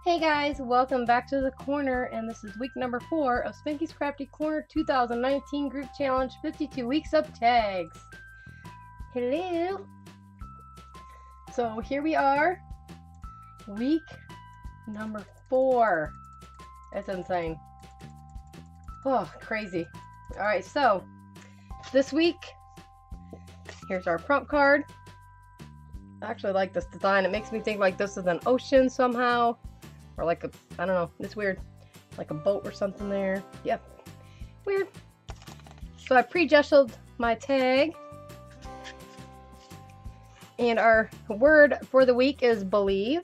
Hey guys, welcome back to the corner, and this is week number 4 of Spinky's Crafty Corner 2019 Group Challenge 52 Weeks of Tags. Hello! So here we are, week number 4. That's insane. Oh, crazy. Alright, so this week, here's our prompt card. I actually like this design. It makes me think like this is an ocean somehow. Or like a, I don't know, it's weird. Like a boat or something there. Yep. Weird. So I pre-gessoed my tag. And our word for the week is believe.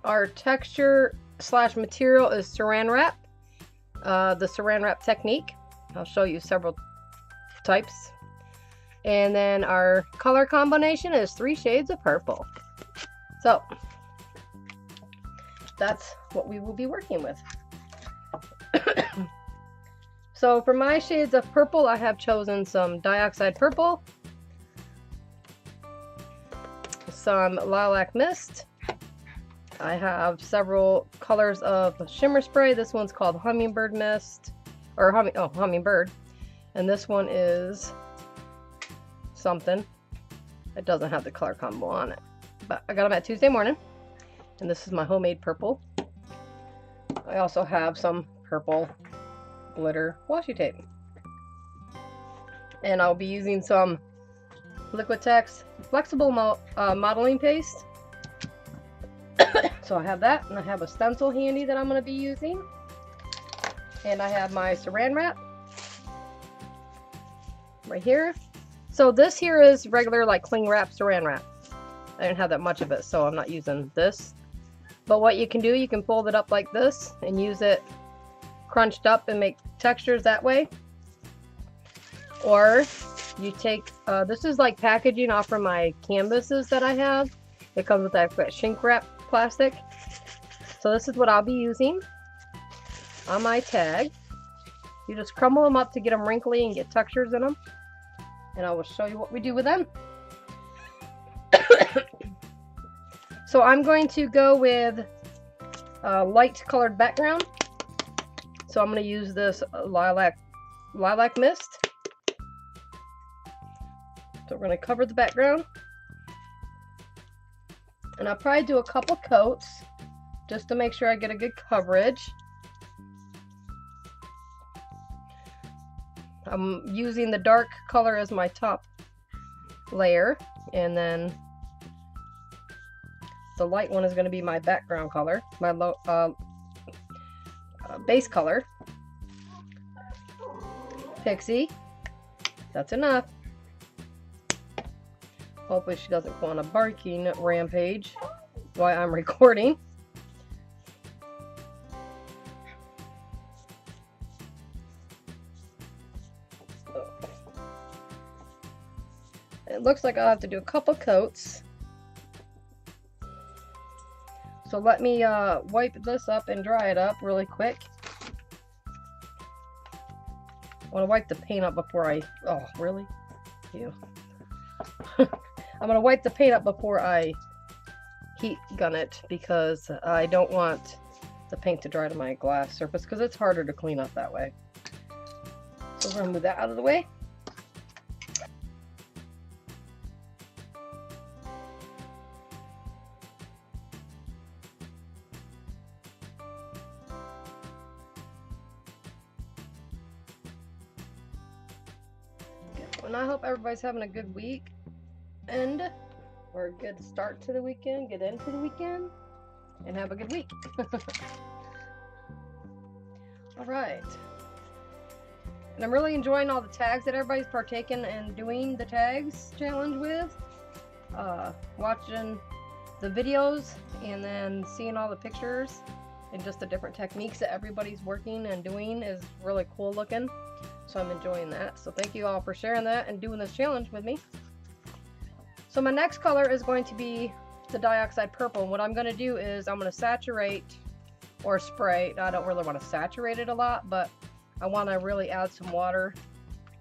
Our texture / material is saran wrap. The saran wrap technique. I'll show you several types. And then our color combination is 3 shades of purple. So that's what we will be working with. So for my shades of purple, I have chosen some dioxide purple, some lilac mist. I have several colors of shimmer spray. This one's called hummingbird mist, or hummingbird, and this one is something. It doesn't have the color combo on it, but I got them at Tuesday morning. And this is my homemade purple. I also have some purple glitter washi tape. And I'll be using some Liquitex flexible modeling paste. So I have that, and I have a stencil handy that I'm going to be using. And I have my saran wrap right here. So this here is regular like cling wrap saran wrap. I didn't have that much of it, so I'm not using this. But what you can do, you can fold it up like this and use it crunched up and make textures that way. Or you take, this is like packaging off from my canvases that I have. It comes with that shrink wrap plastic. So this is what I'll be using on my tag. You just crumble them up to get them wrinkly and get textures in them. And I will show you what we do with them. So I'm going to go with a light colored background. So I'm going to use this lilac mist. So we're going to cover the background. And I'll probably do a couple coats just to make sure I get a good coverage. I'm using the dark color as my top layer, and then the light one is going to be my background color, my base color. Pixie, that's enough. Hopefully she doesn't go on a barking rampage while I'm recording. It looks like I'll have to do a couple coats. So let me wipe this up and dry it up really quick. I want to wipe the paint up before I... Oh, really? Ew. I'm going to wipe the paint up before I heat gun it, because I don't want the paint to dry to my glass surface, because it's harder to clean up that way. So we're going to move that out of the way. And I hope everybody's having a good week or a good start to the weekend, get into the weekend, and have a good week. Alright. And I'm really enjoying all the tags that everybody's partaking and doing the tags challenge with. Watching the videos and then seeing all the pictures and just the different techniques that everybody's working and doing is really cool looking. So I'm enjoying that. So thank you all for sharing that and doing this challenge with me. So my next color is going to be the dioxide purple. And what I'm going to do is I'm going to saturate or spray. I don't really want to saturate it a lot, but I want to really add some water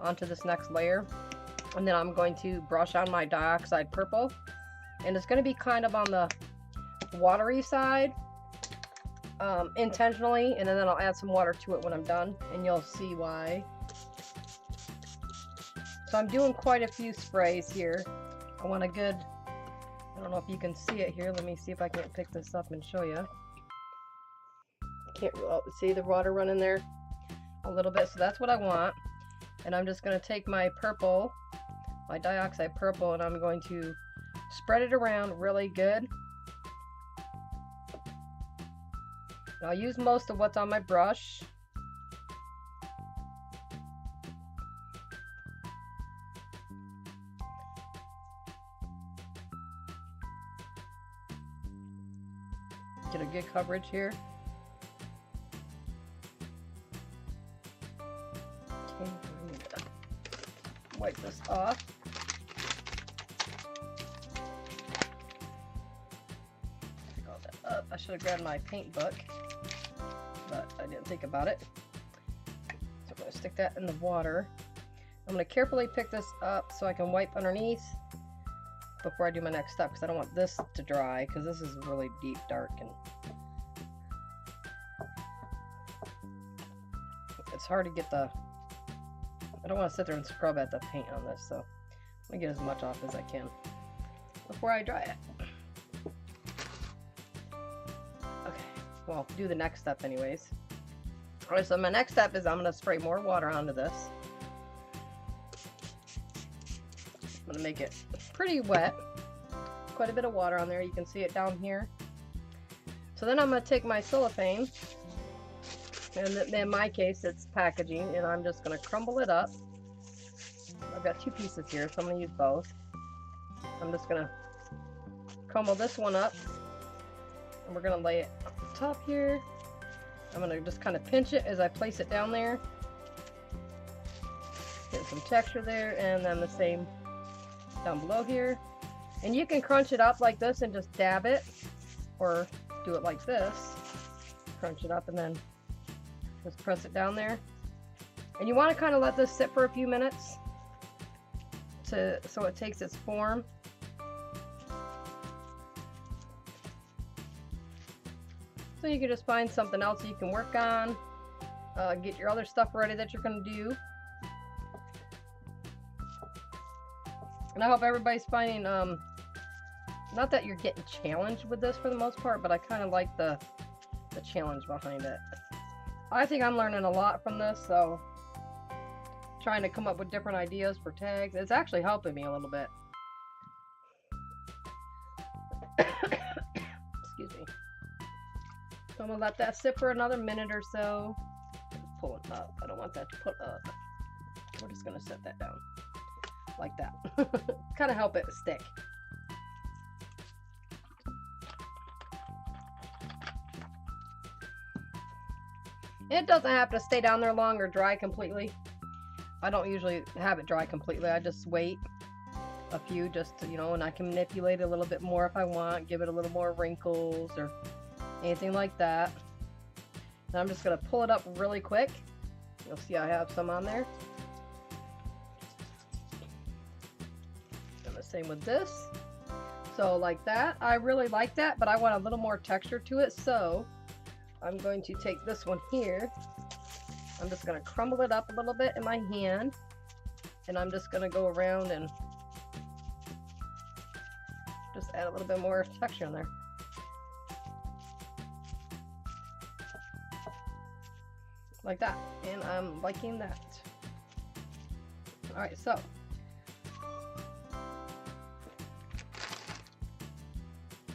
onto this next layer. And then I'm going to brush on my dioxide purple. And it's going to be kind of on the watery side intentionally, and then I'll add some water to it when I'm done, and you'll see why. So I'm doing quite a few sprays here. I want a good, I don't know if you can see it here. Let me see if I can pick this up and show you. Can't see the water running there a little bit, so that's what I want. And I'm just going to take my purple, my dioxide purple, and I'm going to spread it around really good. And I'll use most of what's on my brush. Get a good coverage here. Okay, I need to wipe this off. Pick all that up. I should have grabbed my paint book, but I didn't think about it. So I'm going to stick that in the water. I'm going to carefully pick this up so I can wipe underneath before I do my next step, because I don't want this to dry, because this is really deep, dark, and it's hard to get the, I don't want to sit there and scrub at the paint on this, so I'm going to get as much off as I can before I dry it. Okay, well, do the next step anyways. Alright, so my next step is I'm going to spray more water onto this. I'm going to make it pretty wet. Quite a bit of water on there. You can see it down here. So then I'm going to take my cellophane, and in my case it's packaging, and I'm just going to crumble it up. I've got two pieces here, so I'm going to use both. I'm just going to crumble this one up, and we're going to lay it on the top here. I'm going to just kind of pinch it as I place it down there. Get some texture there, and then the same down below here. And you can crunch it up like this and just dab it, or do it like this. Crunch it up and then just press it down there. And you want to kind of let this sit for a few minutes so it takes its form. So you can just find something else you can work on, get your other stuff ready that you're going to do. And I hope everybody's finding, not that you're getting challenged with this for the most part, but I kind of like the challenge behind it. I think I'm learning a lot from this, so trying to come up with different ideas for tags. It's actually helping me a little bit. Excuse me. So I'm going to let that sit for another minute or so. Pull it up. I don't want that to put up. We're just going to set that down like that. Kind of help it stick. It doesn't have to stay down there long or dry completely. I don't usually have it dry completely. I just wait a few just to, you know, and I can manipulate it a little bit more if I want, give it a little more wrinkles or anything like that. And I'm just going to pull it up really quick. You'll see I have some on there. And the same with this. So like that. I really like that, but I want a little more texture to it, so I'm going to take this one here. I'm just going to crumble it up a little bit in my hand, and I'm just going to go around and just add a little bit more texture in there. Like that, and I'm liking that. Alright, so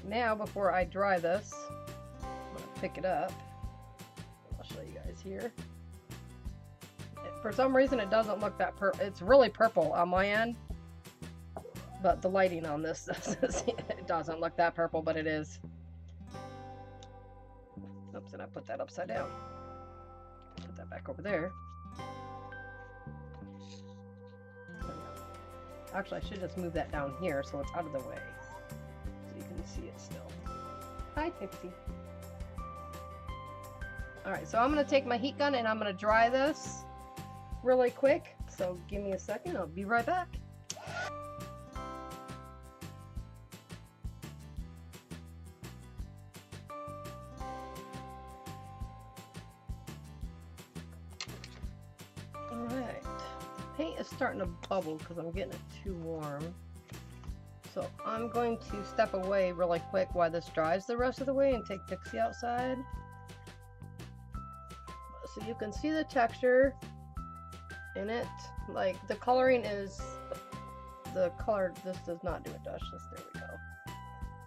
now before I dry this, I'm going to pick it up. I'll show you guys here. For some reason it doesn't look that purple. It's really purple on my end, but the lighting on this it doesn't look that purple, but it is. Oops, and I put that upside down. Put that back over there. Actually, I should just move that down here so it's out of the way, so you can see it still. Hi, Pixie. Alright, so I'm going to take my heat gun and I'm going to dry this really quick. So give me a second, I'll be right back. paint is starting to bubble because I'm getting it too warm. So I'm going to step away really quick while this dries the rest of the way and take Pixie outside. So you can see the texture in it. Like the coloring is the color. This does not do it justice. There we go.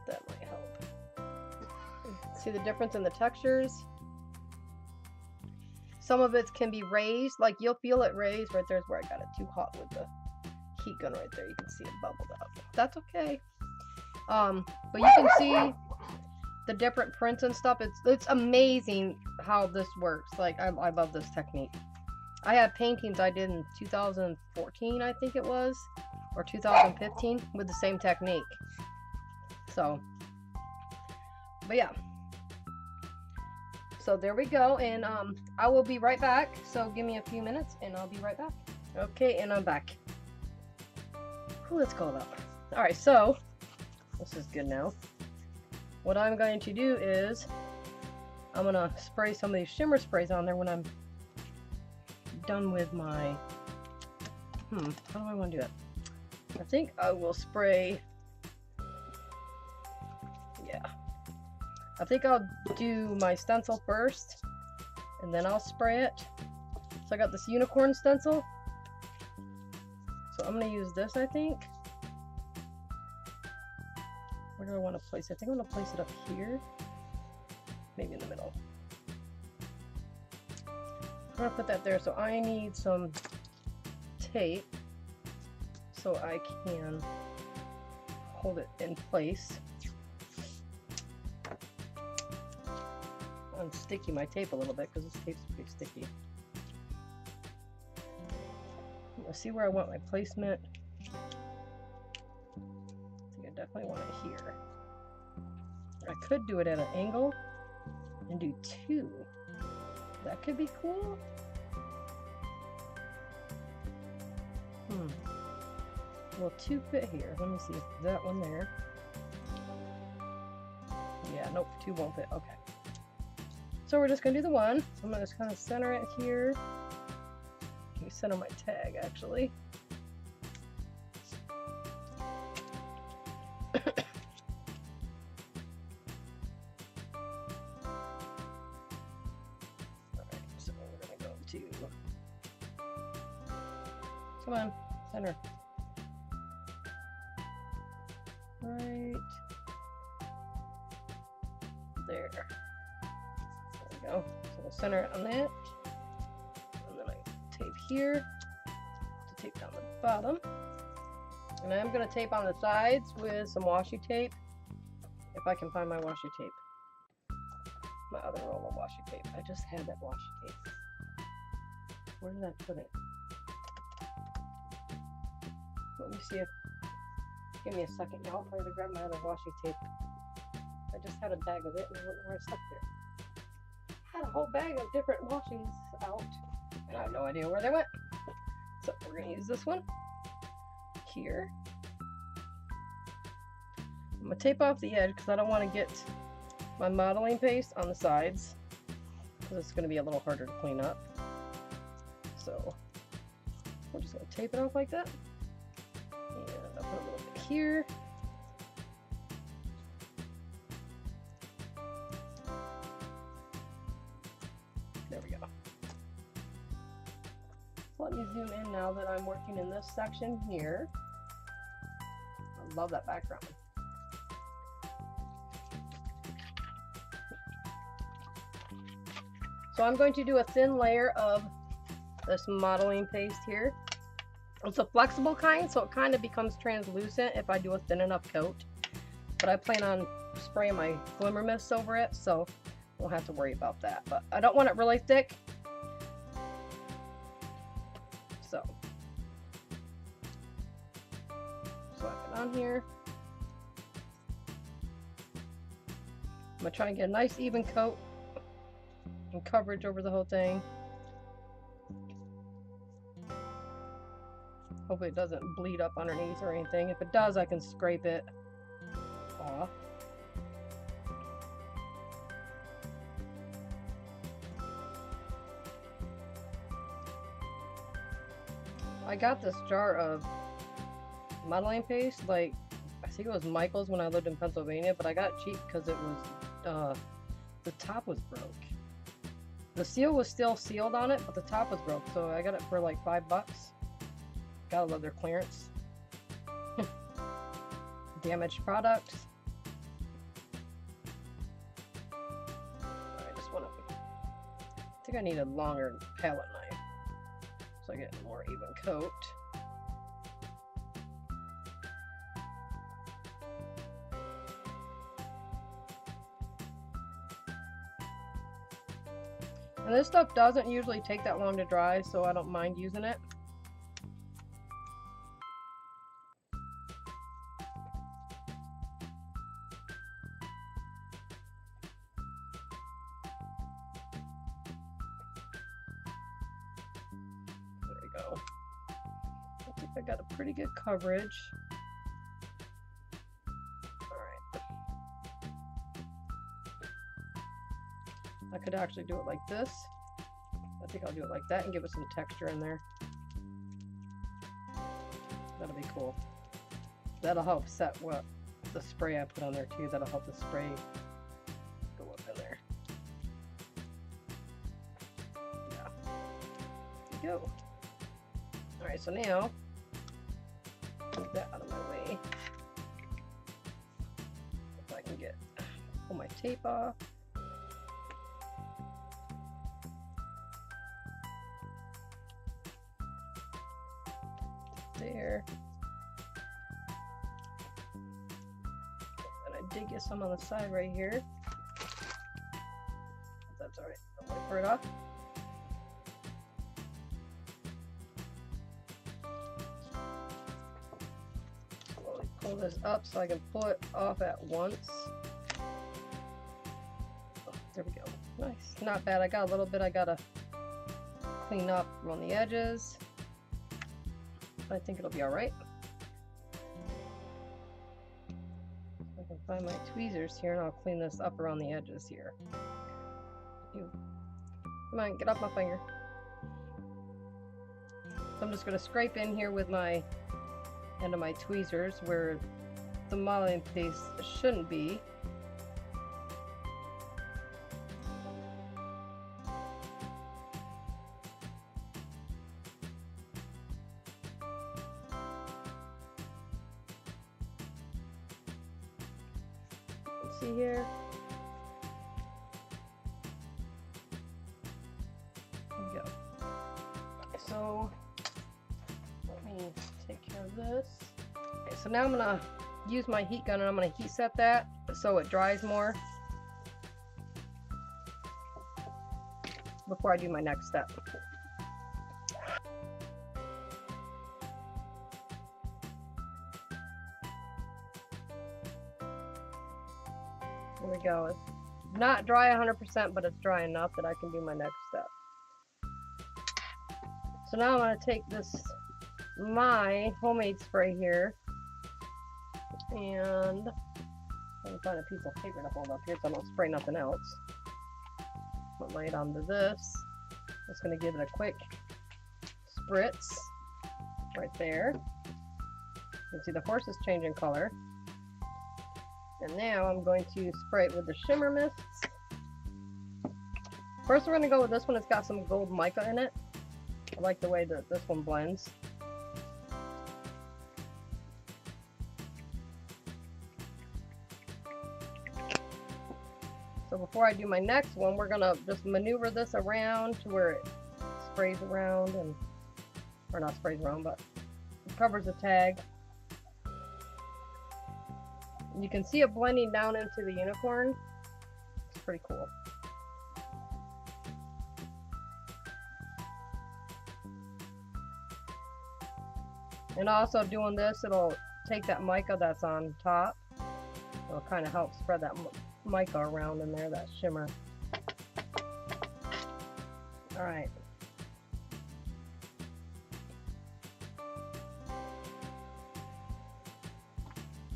That might help. See the difference in the textures? Some of it can be raised, like you'll feel it raised. Right there's where I got it too hot with the heat gun right there. You can see it bubbled up. That's okay. But you can see the different prints and stuff. It's amazing how this works. Like I love this technique. I have paintings I did in 2014, I think it was, or 2015 with the same technique. So, but yeah. So there we go, and I will be right back. So give me a few minutes and I'll be right back. Okay, and I'm back. Ooh, let's go up. Alright, so this is good now. What I'm going to do is I'm going to spray some of these shimmer sprays on there when I'm done with my how do I want to do it? I think I will spray, yeah, I think I'll do my stencil first and then I'll spray it. So I got this unicorn stencil, so I'm going to use this. I think, where do I want to place it? I think I'm going to place it up here, maybe in the middle. I'm going to put that there. So I need some tape so I can hold it in place. I'm sticking my tape a little bit because this tape's pretty sticky. Let's see where I want my placement. I think I definitely want it here. I could do it at an angle and do two. That could be cool. Well, two fit here. Let me see if that one there. Yeah, nope, two won't fit. Okay. So we're just gonna do the one. So I'm gonna just kind of center it here. Let me center my tag actually. Alright, so we're gonna go to, come on, center. Right there. There we go. So we'll center it on that. And then I tape here to tape down the bottom. And I'm going to tape on the sides with some washi tape. If I can find my washi tape. My other roll of washi tape. I just had that washi tape. Where did I put it? Let me see if, give me a second. I'll probably grab my other washi tape. I just had a bag of it and I don't know where I stuck there. I had a whole bag of different washies out and I have no idea where they went. So we're going to use this one here. I'm going to tape off the edge because I don't want to get my modeling paste on the sides because it's going to be a little harder to clean up. So we're just going to tape it off like that. And I'll put a little bit here. There we go. Let me zoom in now that I'm working in this section here. I love that background. So I'm going to do a thin layer of this modeling paste here. It's a flexible kind, so it kind of becomes translucent if I do a thin enough coat. But I plan on spraying my glimmer mist over it, so we'll have to worry about that. But I don't want it really thick. So slap it on here. I'm going to try and get a nice even coat and coverage over the whole thing. Hopefully it doesn't bleed up underneath or anything. If it does, I can scrape it off. I got this jar of modeling paste, like, I think it was Michael's when I lived in Pennsylvania, but I got it cheap because it was, the top was broke. The seal was still sealed on it, but the top was broke, so I got it for like $5. Gotta love their clearance. Damaged products. I just want to. I think I need a longer palette knife so I get a more even coat. And this stuff doesn't usually take that long to dry, so I don't mind using it. There we go. I think I got a pretty good coverage. Alright. I could actually do it like this. I think I'll do it like that and give it some texture in there. That'll be cool. That'll help set what the spray I put on there too. That'll help the spray go up in there. Yeah. There you go. Alright, so now move that out of my way. If I can pull my tape off. There. And I did get some on the side right here. That's alright. I'll wait for it off. Slowly pull this up so I can pull it off at once. Oh, there we go. Nice. Not bad. I got a little bit I gotta clean up around the edges. I think it'll be alright. I can find my tweezers here and I'll clean this up around the edges here. Come on, get off my finger. So I'm just going to scrape in here with my end of my tweezers where the modeling paste shouldn't be. See here. There we go. So let me take care of this. Okay, so now I'm gonna use my heat gun and I'm gonna heat set that so it dries more before I do my next step. There we go. It's not dry 100%, but it's dry enough that I can do my next step. So now I'm going to take my homemade spray here, and I'm going to find a piece of paper to hold up here so I don't spray nothing else. I'm going to lay it onto this. Just going to give it a quick spritz right there. You can see the horse is changing color. And now I'm going to spray it with the shimmer mists. First we're going to go with this one. It's got some gold mica in it. I like the way that this one blends. So before I do my next one, we're going to just maneuver this around to where it sprays around, or not sprays around, but it covers the tag. You can see it blending down into the unicorn. It's pretty cool. And also doing this, it'll take that mica that's on top. It'll kind of help spread that mica around in there, that shimmer. Alright.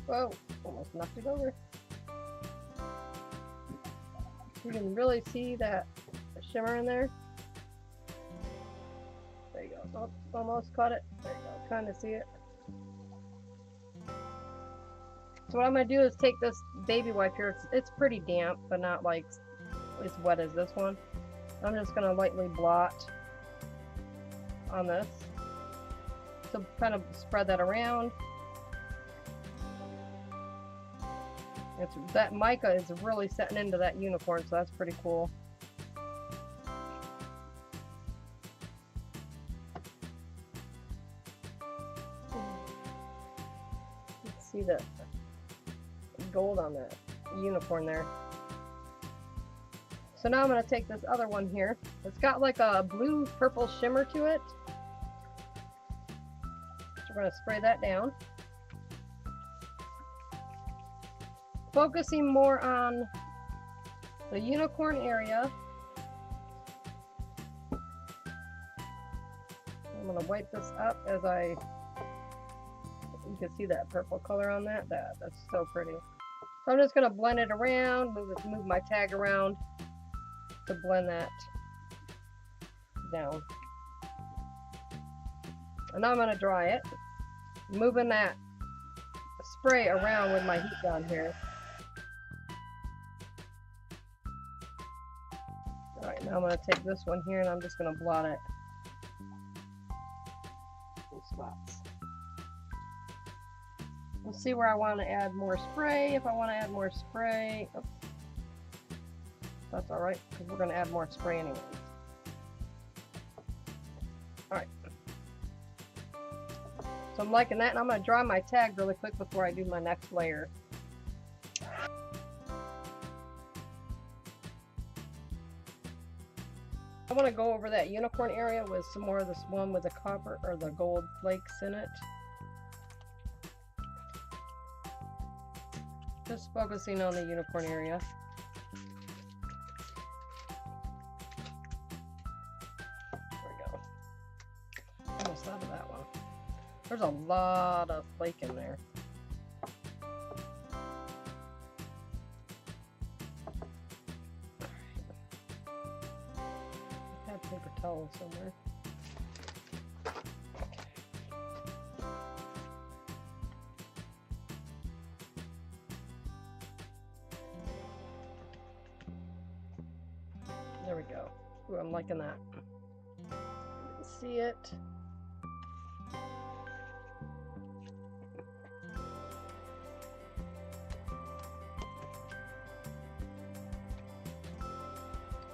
Whoa, almost knocked it over. You can really see that shimmer in there. There you go. Oh, almost caught it. There you go. Kind of see it. So what I'm going to do is take this baby wipe here. It's pretty damp, but not like as wet as this one. I'm just going to lightly blot on this to kind of spread that around. That mica is really setting into that unicorn, so that's pretty cool. Let's see the gold on that unicorn there. So now I'm going to take this other one here. It's got like a blue purple shimmer to it. So we're going to spray that down. Focusing more on the unicorn area. I'm going to wipe this up as you can see that purple color on that. That's so pretty. So I'm just going to blend it around, move my tag around to blend that down. And now I'm going to dry it, moving that spray around with my heat gun here. Alright, now I'm going to take this one here and I'm just going to blot it in spots. We'll see where I want to add more spray. If I want to add more spray, oops, that's alright, because we're going to add more spray anyways. Alright. So I'm liking that, and I'm going to dry my tag really quick before I do my next layer. I want to go over that unicorn area with some more of this one with the copper or the gold flakes in it. Just focusing on the unicorn area. There we go. Almost out of that one. There's a lot of flake in there. I have paper towel somewhere. There we go. Ooh, I'm liking that. See it?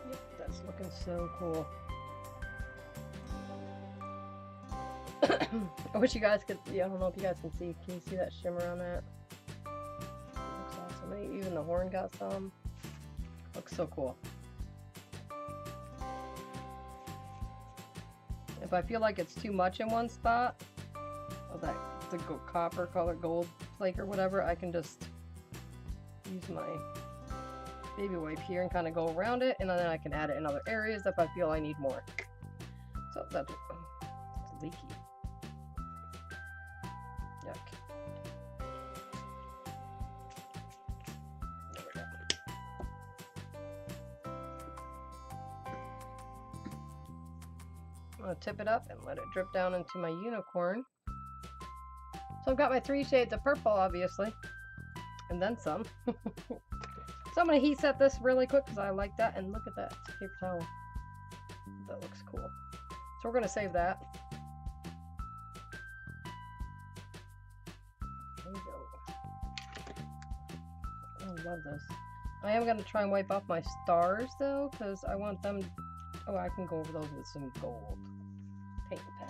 Yep, that's looking so cool. I wish you guys could see. I don't know if you guys can see. Can you see that shimmer on that? It looks awesome. Even the horn got some. Looks so cool. If I feel like it's too much in one spot, of the copper color gold flake or whatever, I can just use my baby wipe here and kind of go around it, and then I can add it in other areas if I feel I need more. So that's it's leaky. Yuck. There we go. I'm going to tip it up and let it drip down into my unicorn. So I've got my 3 shades of purple, obviously, and then some. So I'm going to heat set this really quick because I like that, and look at that, it's a paper towel. That looks cool. So we're going to save that. There we go. I love this. I am going to try and wipe off my stars though, because I want them. Oh, I can go over those with some gold paint pen.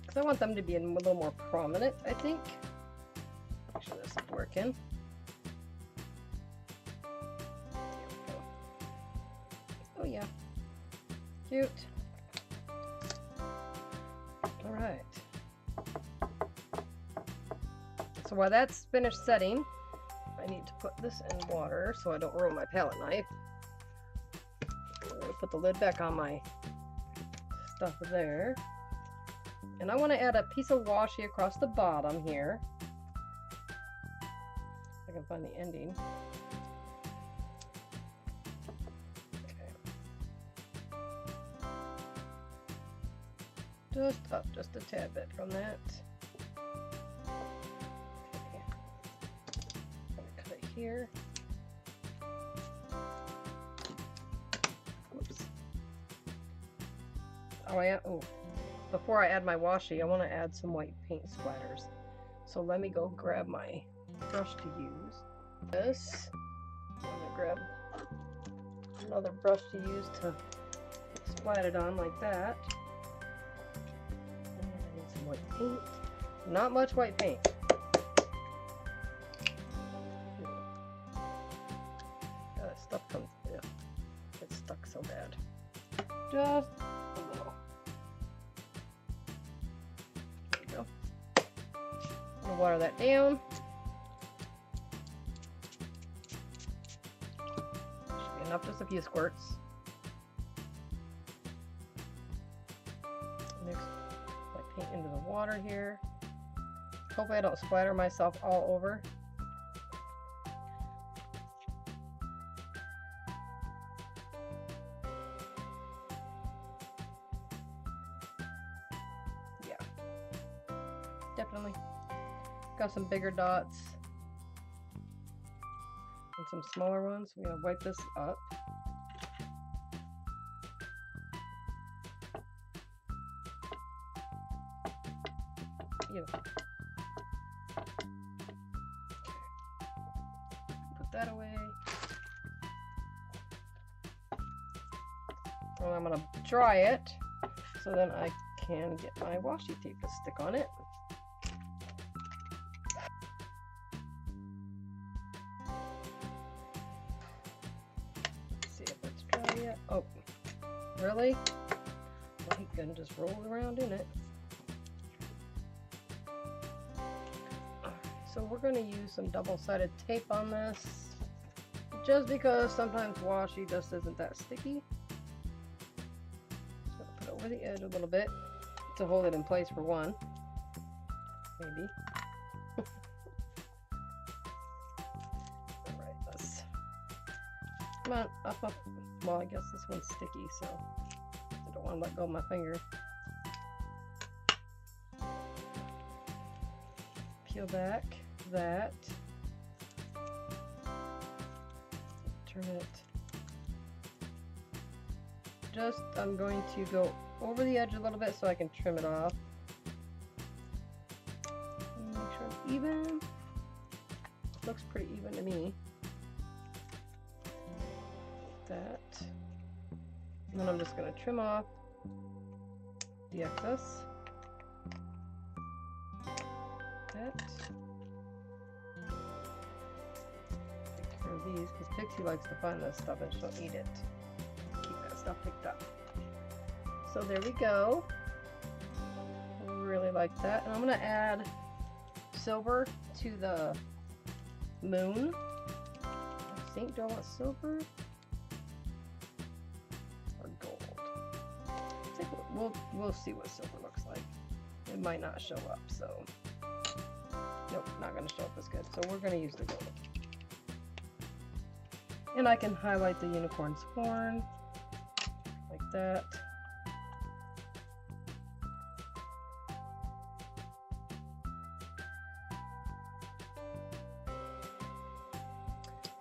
Because I want them to be a little more prominent, I think. Make sure this is working. There we go. Oh yeah. Cute. Alright. So while that's finished setting, I need to put this in water so I don't ruin my palette knife. I'm going to put the lid back on my stuff there. And I want to add a piece of washi across the bottom here. If I can find the ending. Okay. Just up just a tad bit from that. Okay. I'm gonna cut it here. Oops. Oh, before I add my washi, I want to add some white paint splatters. So let me go grab my brush to use. This. I'm gonna grab another brush to use to splat it on like that. And I need some white paint. Not much white paint. Stuff comes, yeah, it's stuck so bad. Just a little. There we go. I'm gonna water that down. Should be enough, just a few squirts. Mix my paint into the water here. Hopefully I don't splatter myself all over. Definitely got some bigger dots and some smaller ones. We're gonna wipe this up. Beautiful. Put that away. And I'm gonna dry it so then I can get my washi tape to stick on it. Oh, really? Well, he can just roll around in it. So we're going to use some double-sided tape on this, just because sometimes washi just isn't that sticky. Just going to put it over the edge a little bit to hold it in place for one, maybe. All right, let's come on up. Well, I guess this one's sticky, so I don't want to let go of my finger. Peel back that. Turn it. I'm going to go over the edge a little bit so I can trim it off. Make sure it's even. It looks pretty even to me. That, and then I'm just going to trim off the excess. That. Take care of these because Pixie likes to find this stuff and she'll eat it. Keep that stuff picked up. So there we go. Really like that. And I'm going to add silver to the moon. I think, do I want silver? We'll see what silver looks like. It might not show up, so nope, not going to show up as good. So we're going to use the gold. And I can highlight the unicorn's horn like that.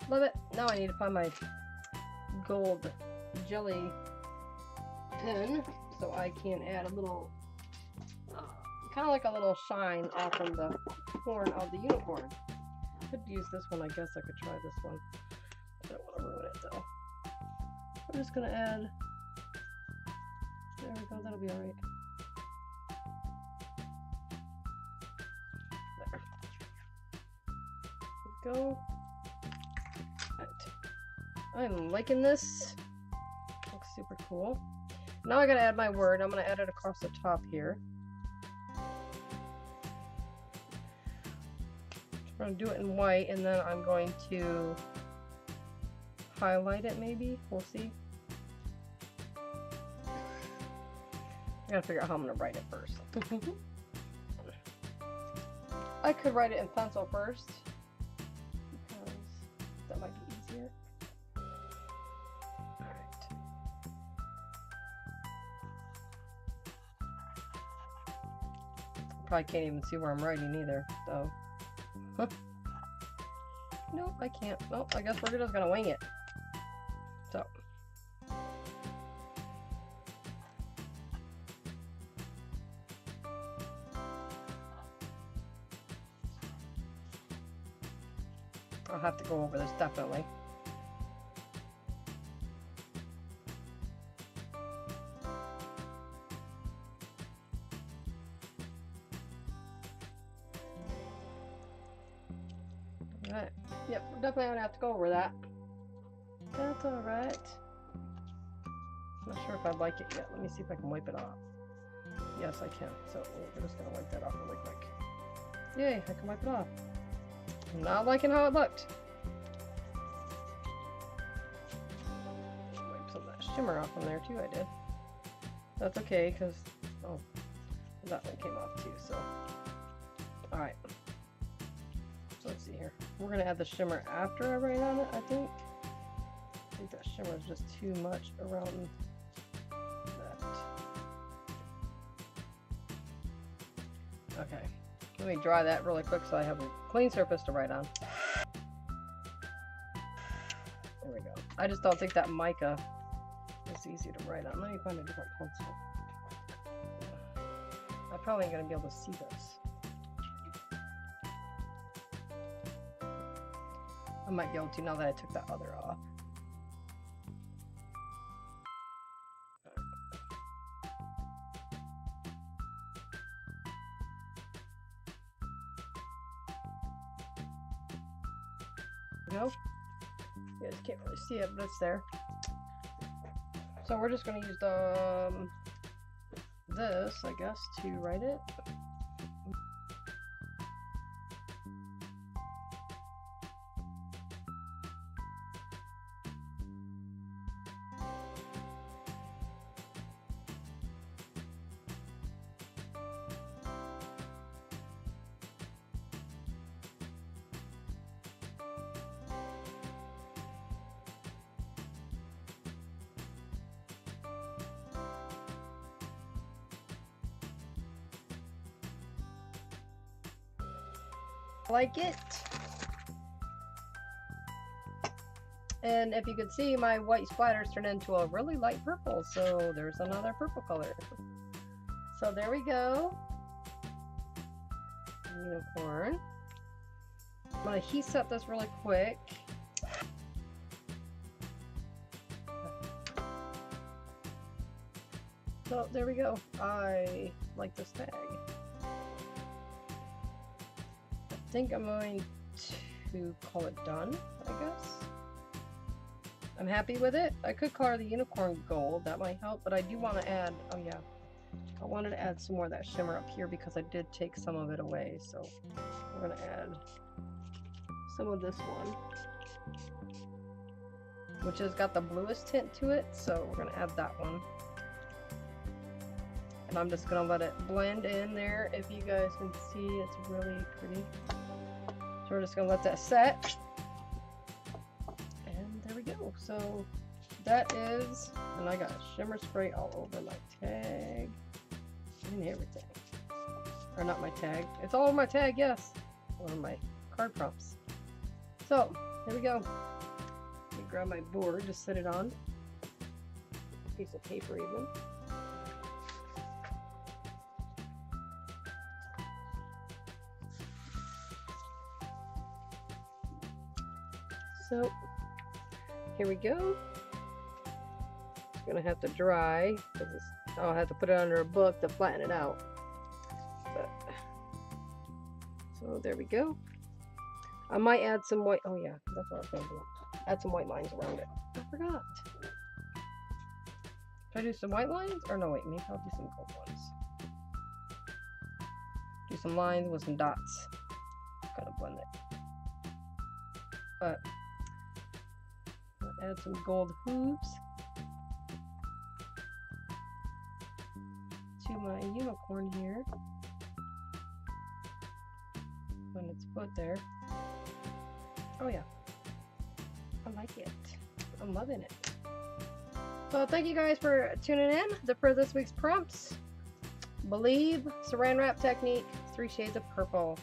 Love it. Now I need to find my gold jelly pen so I can add a little, kind of like a little shine off from the horn of the unicorn. Could use this one. I guess I could try this one. I don't want to ruin it though. I'm just gonna add. There we go. That'll be all right. There. There we go. Right. I'm liking this. Looks super cool. Now I gotta add my word. I'm gonna add it across the top here. I'm gonna do it in white, and then I'm going to highlight it maybe. We'll see. I gotta figure out how I'm gonna write it first. I could write it in pencil first, because that might be easier. Alright. Probably can't even see where I'm writing either, so. Huh. Nope, I can't. Nope, I guess we're just gonna wing it. So. I'll have to go over this definitely. Alright. Yep, we're definitely gonna have to go over that. That's alright. Not sure if I like it yet. Let me see if I can wipe it off. Yes, I can. So we're just gonna wipe that off really quick. Yay, I can wipe it off. I'm not liking how it looked. Wipe some of that shimmer off from there too, I did. That's okay, because, oh, that one came off too, so. Alright. So let's see here. We're going to add the shimmer after I write on it, I think. I think that shimmer is just too much around that. Okay. Let me dry that really quick so I have a clean surface to write on. There we go. I just don't think that mica is easy to write on. Let me find a different pencil. I probably ain't going to be able to see this. I might be able to now that I took that other off. No, you guys can't really see it, but it's there. So we're just going to use the this, I guess, to write it. Like it. And if you could see, my white splatters turned into a really light purple, so there's another purple color. So there we go. Unicorn. I'm going to heat set this really quick. So there we go. I like this tag. I think I'm going to call it done, I guess. I'm happy with it. I could color the unicorn gold, that might help, but I do want to add, oh yeah, I wanted to add some more of that shimmer up here because I did take some of it away, so we're going to add some of this one, which has got the bluest tint to it, so we're going to add that one. And I'm just going to let it blend in there. If you guys can see, it's really pretty. So we're just going to let that set. And there we go. So that is, and I got shimmer spray all over my tag and everything. Or not my tag. It's all over my tag, yes. Or my card prompts. So there we go. Let me grab my board, just set it on. A piece of paper even. So here we go. It's gonna have to dry because I'll have to put it under a book to flatten it out. But so there we go. I might add some white. Oh yeah, that's what I was gonna do. Add some white lines around it. I forgot. Should I do some white lines? Or no, wait, maybe I'll do some gold ones. Do some lines with some dots. Kind of blend it. But add some gold hoops to my unicorn here when it's put there. Oh yeah, I like it. I'm loving it. So thank you guys for tuning in for this week's prompts. Believe, saran wrap technique, 3 shades of purple.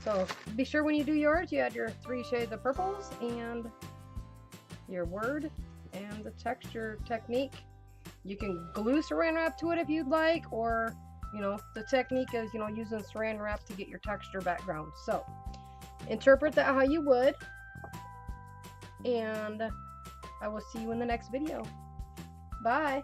So be sure when you do yours, you add your 3 shades of purples and your word and the texture technique. You can glue saran wrap to it if you'd like, or the technique is using saran wrap to get your texture background. So interpret that how you would, and I will see you in the next video. Bye.